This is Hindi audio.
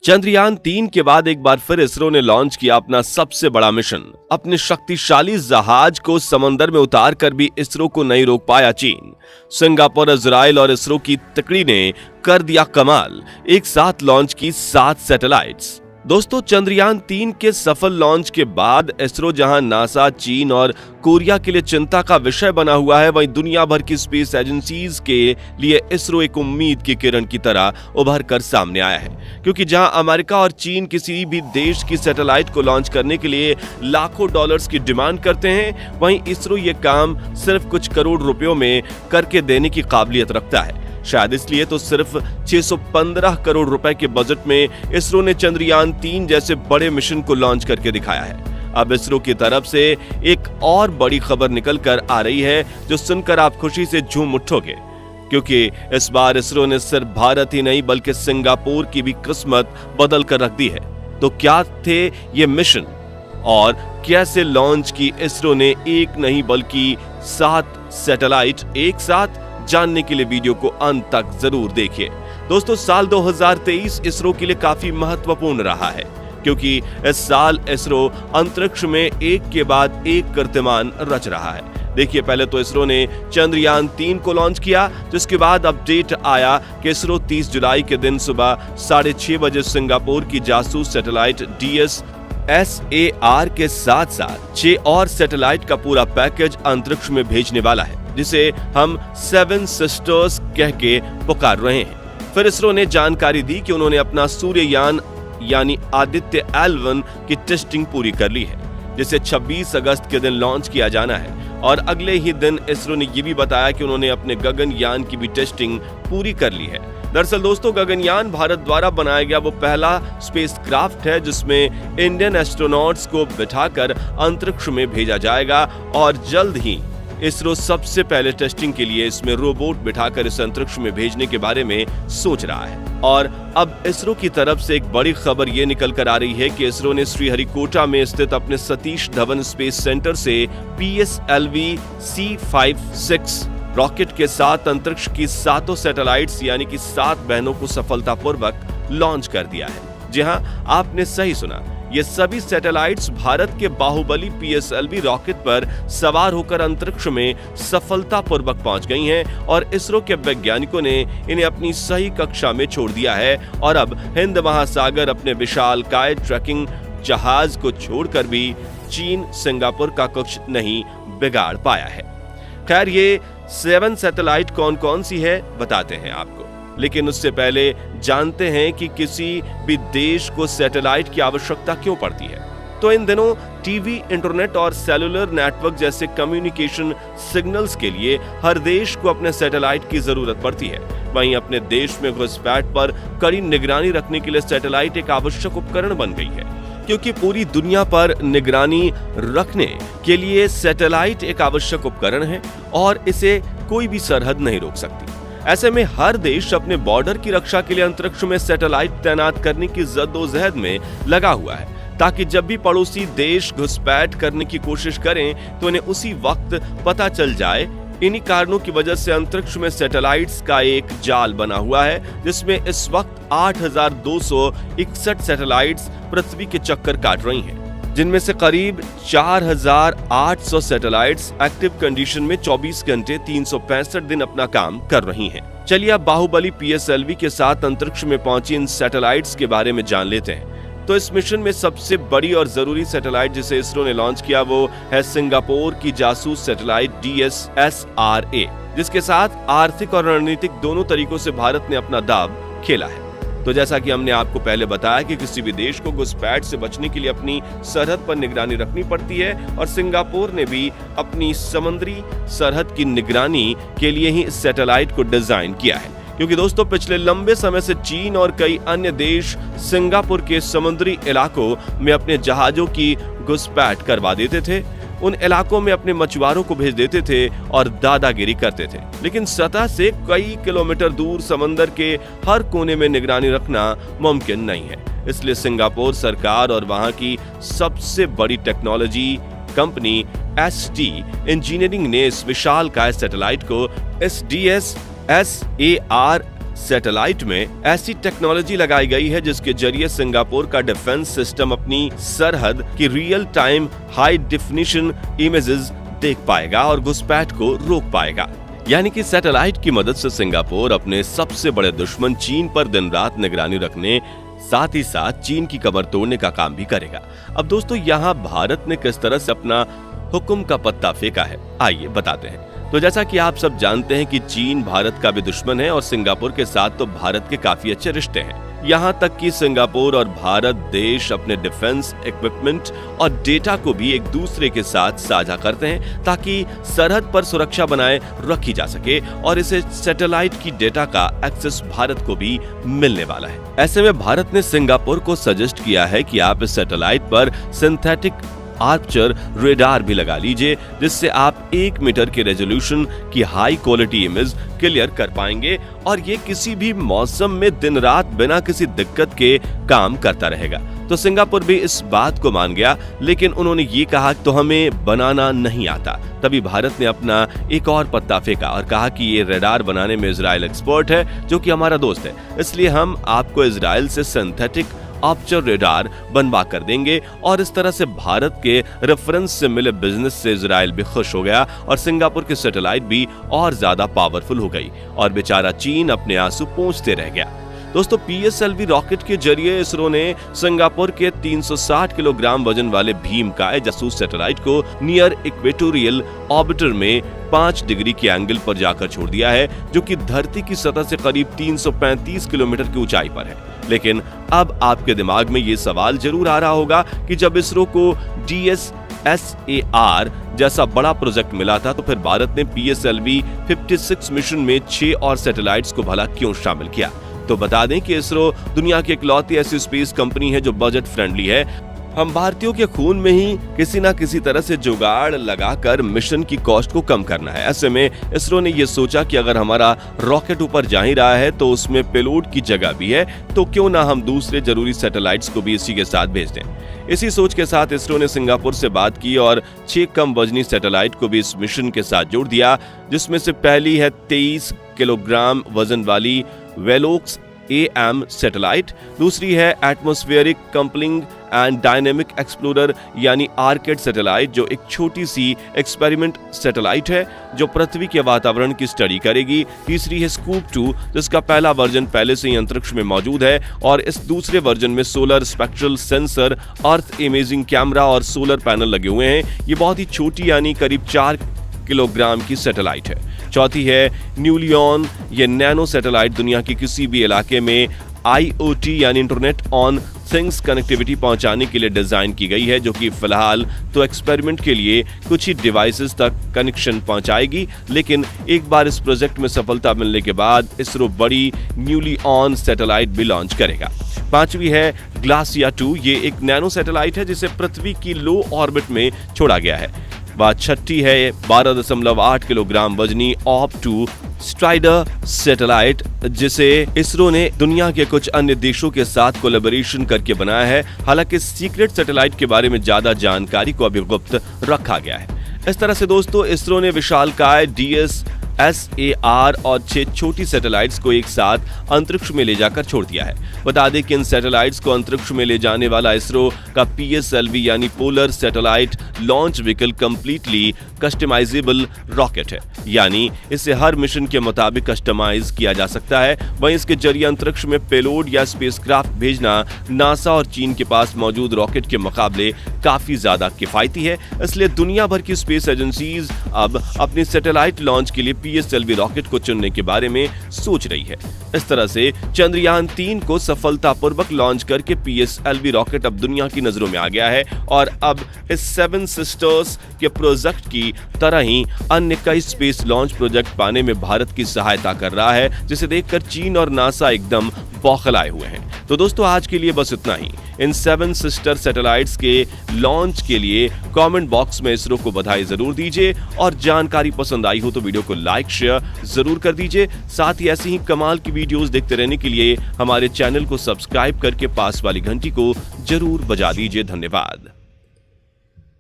चंद्रयान-3 के बाद एक बार फिर इसरो ने लॉन्च किया अपना सबसे बड़ा मिशन। अपने शक्तिशाली जहाज को समंदर में उतार कर भी इसरो को नहीं रोक पाया चीन। सिंगापुर, इजराइल और इसरो की तकड़ी ने कर दिया कमाल, एक साथ लॉन्च की 7 सैटेलाइट्स। दोस्तों, चंद्रयान-3 के सफल लॉन्च के बाद इसरो जहां नासा, चीन और कोरिया के लिए चिंता का विषय बना हुआ है, वहीं दुनिया भर की स्पेस एजेंसीज के लिए इसरो एक उम्मीद की किरण की तरह उभर कर सामने आया है। क्योंकि जहां अमेरिका और चीन किसी भी देश की सैटेलाइट को लॉन्च करने के लिए लाखों डॉलर्स की डिमांड करते हैं, वहीं इसरो ये काम सिर्फ कुछ करोड़ रुपयों में करके देने की काबिलियत रखता है। शायद इसलिए तो सिर्फ 615 करोड़ रुपए के बजट में इसरो ने चंद्रयान-3 जैसे बड़े मिशन को लॉन्च करके दिखाया है। अब इसरो की तरफ से एक और बड़ी खबर निकल कर आ रही है, जो सुनकर आप खुशी से झूम उठोगे, क्योंकि इस बार इसरो ने सिर्फ भारत ही नहीं बल्कि सिंगापुर की भी किस्मत बदल कर रख दी है। तो क्या थे ये मिशन और कैसे लॉन्च की इसरो ने एक नहीं बल्कि 7 सैटेलाइट एक साथ? जानने के लिए वीडियो को अंत तक जरूर देखिए। दोस्तों, साल 2023 इसरो के लिए काफी महत्वपूर्ण रहा है, क्योंकि इस साल इसरो अंतरिक्ष में एक के बाद एक कीर्तिमान रच रहा है। देखिए, पहले तो इसरो ने चंद्रयान-3 को लॉन्च किया, जिसके बाद अपडेट आया कि इसरो 30 जुलाई के दिन सुबह 6:30 बजे सिंगापुर की जासूस सैटेलाइट DSSAR के साथ साथ 6 और सैटेलाइट का पूरा पैकेज अंतरिक्ष में भेजने वाला है, जिसे हम 7 सिस्टर्स कह के पुकार रहे हैं। फिर इसरो ने जानकारी दी कि उन्होंने अपना सूर्ययान यानी आदित्य L1 की टेस्टिंग पूरी कर ली है, जिसे 26 अगस्त के दिन लॉन्च किया जाना है। और अगले ही दिन इसरो ने ये भी बताया कि उन्होंने अपने गगनयान की भी टेस्टिंग पूरी कर ली है। दरअसल दोस्तों, गगनयान भारत द्वारा बनाया गया वो पहला स्पेसक्राफ्ट है जिसमें इंडियन एस्ट्रोनॉट्स को बिठाकर अंतरिक्ष में भेजा जाएगा, और जल्द ही इसरो सबसे पहले टेस्टिंग के लिए इसमें रोबोट बिठाकर इस अंतरिक्ष में भेजने के बारे में सोच रहा है। और अब इसरो की तरफ से एक बड़ी खबर ये निकल कर आ रही है कि इसरो ने श्रीहरिकोटा में स्थित अपने सतीश धवन स्पेस सेंटर से PSLV C56 रॉकेट के साथ अंतरिक्ष की 7 सैटेलाइट्स यानी कि 7 बहनों को सफलतापूर्वक लॉन्च कर दिया है। जी हां, आपने सही सुना, ये सभी सैटेलाइट्स भारत के बाहुबली PSLV रॉकेट पर सवार होकर अंतरिक्ष में सफलतापूर्वक पहुंच गई हैं, और इसरो के वैज्ञानिकों ने इन्हें अपनी सही कक्षा में छोड़ दिया है। और अब हिंद महासागर अपने विशालकाय ट्रैकिंग जहाज को छोड़कर भी चीन, सिंगापुर का कुछ नहीं बिगाड़ पाया है। खैर, ये 7 सैटेलाइट कौन कौन सी है बताते हैं आपको, लेकिन उससे पहले जानते हैं कि किसी भी देश को सैटेलाइट की आवश्यकता क्यों पड़ती है। तो इन दिनों टीवी, इंटरनेट और सेलुलर नेटवर्क जैसे कम्युनिकेशन सिग्नल्स के लिए हर देश को अपने सैटेलाइट की जरूरत पड़ती है। वहीं अपने देश में घुसपैठ पर कड़ी निगरानी रखने के लिए सैटेलाइट एक आवश्यक उपकरण बन गई है, क्योंकि पूरी दुनिया पर निगरानी रखने के लिए सैटेलाइट एक आवश्यक उपकरण है और इसे कोई भी सरहद नहीं रोक सकती। ऐसे में हर देश अपने बॉर्डर की रक्षा के लिए अंतरिक्ष में सैटेलाइट तैनात करने की जद्दोजहद में लगा हुआ है, ताकि जब भी पड़ोसी देश घुसपैठ करने की कोशिश करें तो इन्हें उसी वक्त पता चल जाए। इन्हीं कारणों की वजह से अंतरिक्ष में सैटेलाइट्स का एक जाल बना हुआ है, जिसमें इस वक्त 8,261 सैटेलाइट्स पृथ्वी के चक्कर काट रही हैं, जिनमें से करीब 4,800 सैटेलाइट्स एक्टिव कंडीशन में 24 घंटे 365 दिन अपना काम कर रही हैं। चलिए अब बाहुबली PSLV के साथ अंतरिक्ष में पहुंची इन सैटेलाइट्स के बारे में जान लेते हैं। तो इस मिशन में सबसे बड़ी और जरूरी सैटेलाइट जिसे इसरो ने लॉन्च किया वो है सिंगापुर की जासूस सैटेलाइट DSSRA, जिसके साथ आर्थिक और रणनीतिक दोनों तरीकों से भारत ने अपना दांव खेला है। तो जैसा कि हमने आपको पहले बताया कि किसी भी देश को घुसपैठ से बचने के लिए अपनी सरहद पर निगरानी रखनी पड़ती है, और सिंगापुर ने भी अपनी समुद्री सरहद की निगरानी के लिए ही इस सैटेलाइट को डिजाइन किया है। क्योंकि दोस्तों, पिछले लंबे समय से चीन और कई अन्य देश सिंगापुर के समुद्री इलाकों में अपने जहाजों की घुसपैठ करवा देते थे, उन इलाकों में अपने मछुआरों को भेज देते थे और दादागिरी करते थे। लेकिन सतह से कई किलोमीटर दूर समंदर के हर कोने में निगरानी रखना मुमकिन नहीं है। इसलिए सिंगापुर सरकार और वहां की सबसे बड़ी टेक्नोलॉजी कंपनी ST इंजीनियरिंग ने इस विशालकाय सैटेलाइट को इस DSSAR सैटेलाइट में ऐसी टेक्नोलॉजी लगाई गई है जिसके जरिए सिंगापुर का डिफेंस सिस्टम अपनी सरहद की real time high definition images देख पाएगा और घुसपैठ को रोक पाएगा। यानी कि सैटेलाइट की मदद से सिंगापुर अपने सबसे बड़े दुश्मन चीन पर दिन रात निगरानी रखने, साथ ही साथ चीन की कमर तोड़ने का काम भी करेगा। अब दोस्तों, यहाँ भारत ने किस तरह से अपना हुक्म का पत्ता फेंका है, आइए बताते हैं। तो जैसा कि आप सब जानते हैं कि चीन भारत का भी दुश्मन है और सिंगापुर के साथ तो भारत के काफी अच्छे रिश्ते हैं। यहाँ तक कि सिंगापुर और भारत देश अपने डिफेंस इक्विपमेंट और डेटा को भी एक दूसरे के साथ साझा करते हैं ताकि सरहद पर सुरक्षा बनाए रखी जा सके और इसे सैटेलाइट की डेटा का एक्सेस भारत को भी मिलने वाला है। ऐसे में भारत ने सिंगापुर को सजेस्ट किया है कि आप इस सैटेलाइट पर सिंथेटिक आर्चर रेडार भी लगा लीजिए, जिससे आप 1 मीटर के रेजोल्यूशन की हाई क्वालिटी इमेज क्लियर कर पाएंगे और ये किसी भी मौसम में दिन रात बिना किसी दिक्कत के काम करता रहेगा। तो सिंगापुर भी इस बात को मान गया, लेकिन उन्होंने ये कहा तो हमें बनाना नहीं आता। तभी भारत ने अपना एक और पत्ता फेंका और कहा कि ये रेडार बनाने में इजराइल एक्सपर्ट है, जो कि हमारा दोस्त है, इसलिए हम आपको इजराइल से सिंथेटिक आर्चर रेडार बनवा कर देंगे। और इस तरह से भारत के रेफरेंस से मिले बिजनेस से इजराइल भी खुश हो गया और सिंगापुर की सैटेलाइट भी और ज्यादा पावरफुल हो गई और बेचारा चीन अपने आंसू पोंछते रह गया। दोस्तों, PSLV रॉकेट के जरिए इसरो ने सिंगापुर के 360 किलोग्राम वजन वाले भीमकाय जासूस सैटेलाइट को नियर इक्वेटोरियल ऑर्बिटर में 5 डिग्री के एंगल पर जाकर छोड़ दिया है, जो कि धरती की सतह से करीब 335 किलोमीटर की ऊंचाई पर है। लेकिन अब आपके दिमाग में ये सवाल जरूर आ रहा होगा कि जब इसरो को DSSAR जैसा बड़ा प्रोजेक्ट मिला था तो फिर भारत ने PSLV 56 मिशन में 6 और सैटेलाइट्स को भला क्यों शामिल किया। तो बता दें कि इसरो दुनिया की इकलौती ऐसी स्पेस कंपनी है जो बजट फ्रेंडली है। हम भारतीयों के खून में ही किसी ना किसी तरह से जुगाड़ लगाकर मिशन की कॉस्ट को कम करना है। ऐसे में इसरो ने यह सोचा कि अगर हमारा रॉकेट ऊपर जा ही रहा है तो उसमें पेलोड की जगह भी है, तो क्यों ना हम दूसरे जरूरी सैटेलाइट्स को भी इसी के साथ भेज दें। इसी सोच के साथ इसरो ने सिंगापुर से बात की और 6 कम वजनी सैटेलाइट को भी इस मिशन के साथ जोड़ दिया, जिसमें से पहली है 23 किलोग्राम वजन वाली वेलोक्स AM सैटेलाइट, दूसरी है एटमॉस्फेरिक कम्पलिंग एंड डायनेमिक एक्सप्लोरर यानी आर्केड सैटेलाइट, जो एक छोटी सी एक्सपेरिमेंट सैटेलाइट है जो पृथ्वी के वातावरण की स्टडी करेगी। तीसरी है स्कूप 2, जिसका पहला वर्जन पहले से ही अंतरिक्ष में मौजूद है और इस दूसरे वर्जन में सोलर स्पेक्ट्रल सेंसर, अर्थ इमेजिंग कैमरा और सोलर पैनल लगे हुए हैं। ये बहुत ही छोटी यानी करीब 4 किलोग्राम की सैटेलाइट है। चौथी है न्यूलियॉन, ये नैनो सैटेलाइट दुनिया के किसी भी इलाके में IoT यानी इंटरनेट ऑन थिंग्स कनेक्टिविटी पहुंचाने के लिए डिजाइन की गई है, जो कि फिलहाल तो एक्सपेरिमेंट के लिए कुछ ही डिवाइसेस तक कनेक्शन पहुंचाएगी, लेकिन एक बार इस प्रोजेक्ट में सफलता मिलने के बाद इसरो बड़ी न्यूली ऑन सैटेलाइट भी लॉन्च करेगा। पांचवी है ग्लासिया 2, ये एक नैनो सैटेलाइट है जिसे पृथ्वी की लो ऑर्बिट में छोड़ा गया है। बात छठी है 12.8 किलोग्राम वजनी OP2 स्ट्राइडर सैटेलाइट, जिसे इसरो ने दुनिया के कुछ अन्य देशों के साथ कोलैबोरेशन करके बनाया है। हालांकि सीक्रेट सैटेलाइट के बारे में ज्यादा जानकारी को अभी गुप्त रखा गया है। इस तरह से दोस्तों, इसरो ने विशालकाय DSSAR और 6 छोटी सैटेलाइट्स को एक साथ अंतरिक्ष में ले जाकर छोड़ दिया है। बता दें कि इन सैटेलाइट्स को अंतरिक्ष में ले जाने वाला इसरो का PSLV यानी polar satellite launch vehicle completely customisable rocket है, यानी इसे हर मिशन के मुताबिक कस्टमाइज किया जा सकता है। वहीं इसके जरिए अंतरिक्ष में पेलोड या स्पेसक्राफ्ट भेजना नासा और चीन के पास मौजूद रॉकेट के मुकाबले काफी ज्यादा किफायती है। इसलिए दुनिया भर की स्पेस एजेंसीज अब अपनी सैटेलाइट लॉन्च के लिए PSLV रॉकेट को चुनने के बारे में सोच रही है। इस तरह से चंद्रयान 3 को सफलतापूर्वक लॉन्च करके PSLV रॉकेट अब दुनिया की नजरों में आ गया है और अब इस 7 सिस्टर्स के प्रोजेक्ट की तरह ही अन्य कई स्पेस लॉन्च प्रोजेक्ट पाने में भारत की सहायता कर रहा है, जिसे देखकर चीन और नासा एकदम बौखलाए हुए हैं। तो दोस्तों, आज के लिए बस इतना ही। इन 7 सिस्टर सैटेलाइट्स के लॉन्च के लिए कमेंट बॉक्स में इसरो को बधाई जरूर दीजिए और जानकारी पसंद आई हो तो वीडियो को लाइक शेयर जरूर कर दीजिए। साथ ही ऐसी ही कमाल की वीडियोस देखते रहने के लिए हमारे चैनल को सब्सक्राइब करके पास वाली घंटी को जरूर बजा दीजिए। धन्यवाद।